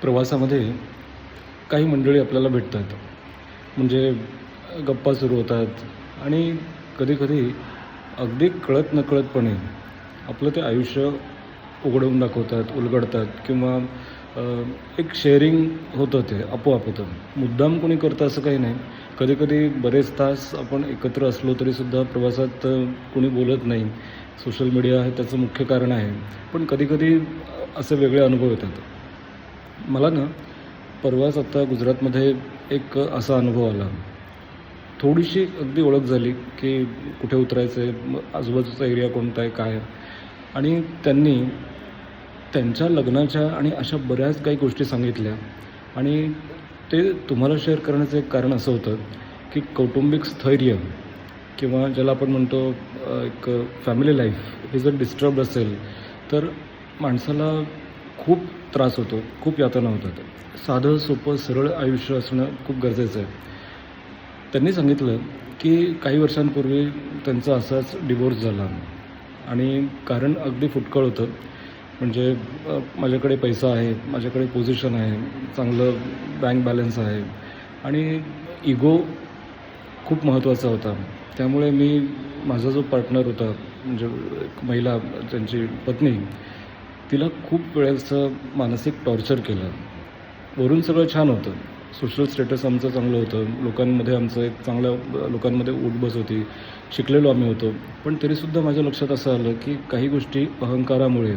प्रवासामध्ये काही मंडळी आपल्याला भेटतात. म्हणजे गप्पा सुरू होतात आणि कधी-कधी अगदी कळत-नकळतपणे आपलं ते आयुष्य उघडवून दाखवतात, उलगडतात किंवा अ, एक शेअरिंग होतं ते आपोआप होतं. मुद्दाम कोणी करतं असं काही नाही. कधी-कधी बरेच तास आपण एकत्र असलो तरीसुद्धा प्रवासात कोणी बोलत नाही. सोशल मीडिया हे त्याचं मुख्य कारण आहे. पण कधी-कधी असे वेगळे अनुभव येतात. मला ना परवाच आता गुजरातमध्ये एक असा अनुभव आला. थोडीशी अगदी ओळख झाली, की कुठे उतरायचं आहे, मग आजूबाजूचा एरिया कोणता आहे, काय आहे आणि त्यांनी त्यांच्या लग्नाच्या आणि अशा बऱ्याच काही गोष्टी सांगितल्या आणि ते तुम्हाला शेअर करण्याचं एक कारण असं होतं, की कौटुंबिक स्थैर्य किंवा ज्याला आपण म्हणतो एक फॅमिली लाईफ हे जर डिस्टर्ब्ड असेल, तर माणसाला खूप त्रास होतो, खूप यातना होतात. साधं, सोपं, सरळ आयुष्य असणं खूप गरजेचं आहे. त्यांनी सांगितलं, की काही वर्षांपूर्वी त्यांचा असाच डिव्होर्स झाला आणि कारण अगदी फुटकळ होतं. म्हणजे माझ्याकडे पैसा आहे, माझ्याकडे पोझिशन आहे, चांगलं बँक बॅलन्स आहे आणि इगो खूप महत्त्वाचा होता. त्यामुळे मी माझा जो पार्टनर होता, म्हणजे एक महिला, त्यांची पत्नी, तिला खूप वेळेचं मानसिक टॉर्चर केलं. वरून सगळं छान होतं. सोशल स्टेटस आमचं चांगलं होतं. लोकांमध्ये आमचं एक चांगलं लोकांमध्ये उठ-बस होती. शिकलेलो आम्ही होतो. पण तरीसुद्धा माझ्या लक्षात असं आलं, की काही गोष्टी अहंकारामुळे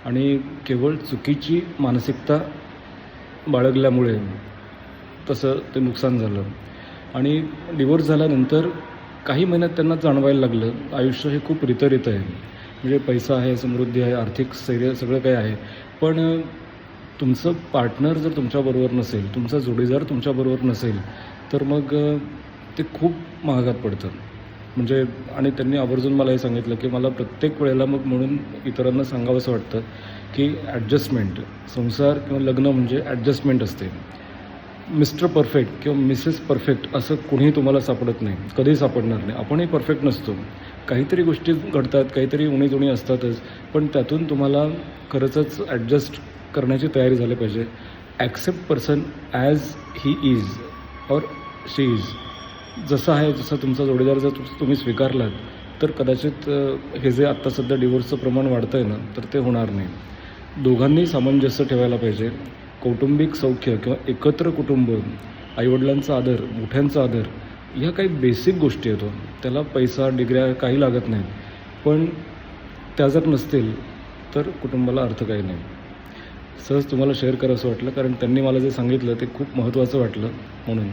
आणि केवळ चुकीची मानसिकता बाळगल्यामुळे तसं ते नुकसान झालं. आणि डिव्होर्स झाल्यानंतर काही महिन्यात त्यांना जाणवायला लागलं, आयुष्य हे खूप रितं आहे. म्हणजे पैसा आहे, समृद्धी आहे, आर्थिक स्थैर्य सगळं काही आहे. पण तुमचं पार्टनर जर तुमच्याबरोबर नसेल, तुमचा जोडीदार तुमच्याबरोबर नसेल, तर मग ते खूप महागात पडतं. म्हणजे आणि त्यांनी आवर्जून मला हे सांगितलं, की मला प्रत्येक वेळेला मग म्हणून इतरांना सांगावंसं वाटतं, की ॲडजस्टमेंट, संसार किंवा लग्न म्हणजे ॲडजस्टमेंट असते. मिस्टर परफेक्ट किंवा मिसेस परफेक्ट असं कुणीही तुम्हाला सापडत नाही, कधीही सापडणार नाही. आपणही परफेक्ट नसतो. काहीतरी गोष्टी घडतात, काहीतरी उणी-तुणी असतातच, पण त्यातून तुम्हाला खरंचच ॲडजस्ट करण्याची तयारी झाली पाहिजे. Accept person as he is or she is. जसं आहे, जसा तुमचा जोडीदार जर तुम्ही स्वीकारलात, तर कदाचित हे जे आत्ता सध्या डिव्होर्सचं प्रमाण वाढतं आहे ना, तर ते होणार नाही. दोघांनी सामंजस्य ठेवायला पाहिजे. कौटुंबिक सौख्य किंवा एकत्र कुटुंब, आईवडिलांचा आदर, मोठ्यांचा आदर, ह्या काही बेसिक गोष्टी आहेत. त्याला पैसा, डिग्र्या काही लागत नाहीत. पण त्या जर नसतील, तर कुटुंबाला अर्थ काही नाही. सहज तुम्हाला शेअर करावंसं वाटलं, कारण त्यांनी मला जे सांगितलं ते खूप महत्त्वाचं वाटलं म्हणून.